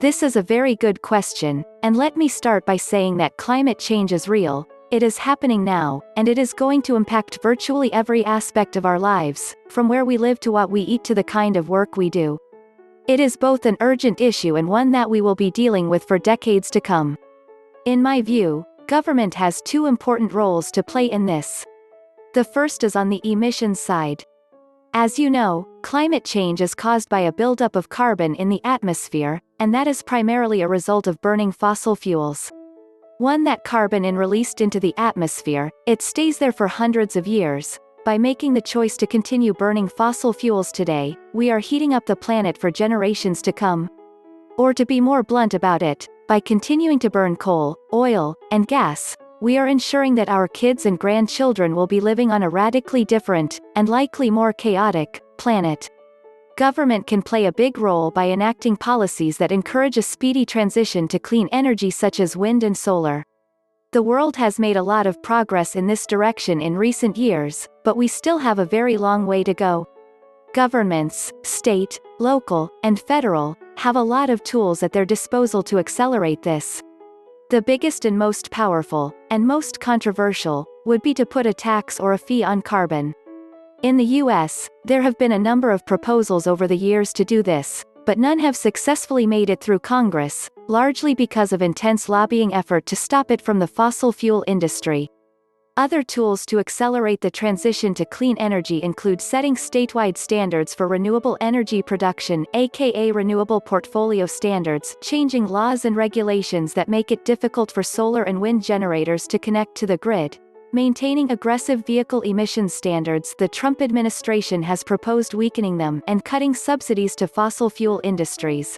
This is a very good question, and let me start by saying that climate change is real, it is happening now, and it is going to impact virtually every aspect of our lives, from where we live to what we eat to the kind of work we do. It is both an urgent issue and one that we will be dealing with for decades to come. In my view, government has two important roles to play in this. The first is on the emissions side. As you know, climate change is caused by a buildup of carbon in the atmosphere, and that is primarily a result of burning fossil fuels. Once that carbon is released into the atmosphere, it stays there for hundreds of years. By making the choice to continue burning fossil fuels today, we are heating up the planet for generations to come. Or to be more blunt about it, by continuing to burn coal, oil, and gas, we are ensuring that our kids and grandchildren will be living on a radically different, and likely more chaotic, planet. Government can play a big role by enacting policies that encourage a speedy transition to clean energy such as wind and solar. The world has made a lot of progress in this direction in recent years, but we still have a very long way to go. Governments, state, local, and federal, have a lot of tools at their disposal to accelerate this. The biggest and most powerful, and most controversial, would be to put a tax or a fee on carbon. In the US, there have been a number of proposals over the years to do this, but none have successfully made it through Congress, largely because of intense lobbying effort to stop it from the fossil fuel industry. Other tools to accelerate the transition to clean energy include setting statewide standards for renewable energy production, aka Renewable Portfolio Standards, changing laws and regulations that make it difficult for solar and wind generators to connect to the grid, maintaining aggressive vehicle emissions standards. The Trump administration has proposed weakening them, and cutting subsidies to fossil fuel industries.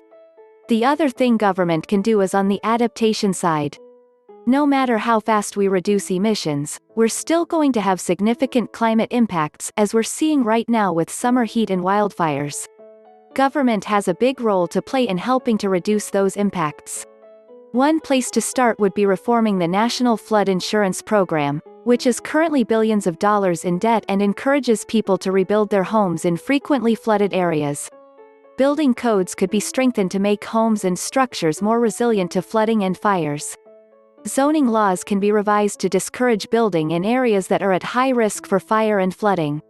The other thing government can do is on the adaptation side. No matter how fast we reduce emissions, we're still going to have significant climate impacts, as we're seeing right now with summer heat and wildfires. Government has a big role to play in helping to reduce those impacts. One place to start would be reforming the National Flood Insurance Program, which is currently billions of dollars in debt and encourages people to rebuild their homes in frequently flooded areas. Building codes could be strengthened to make homes and structures more resilient to flooding and fires. Zoning laws can be revised to discourage building in areas that are at high risk for fire and flooding.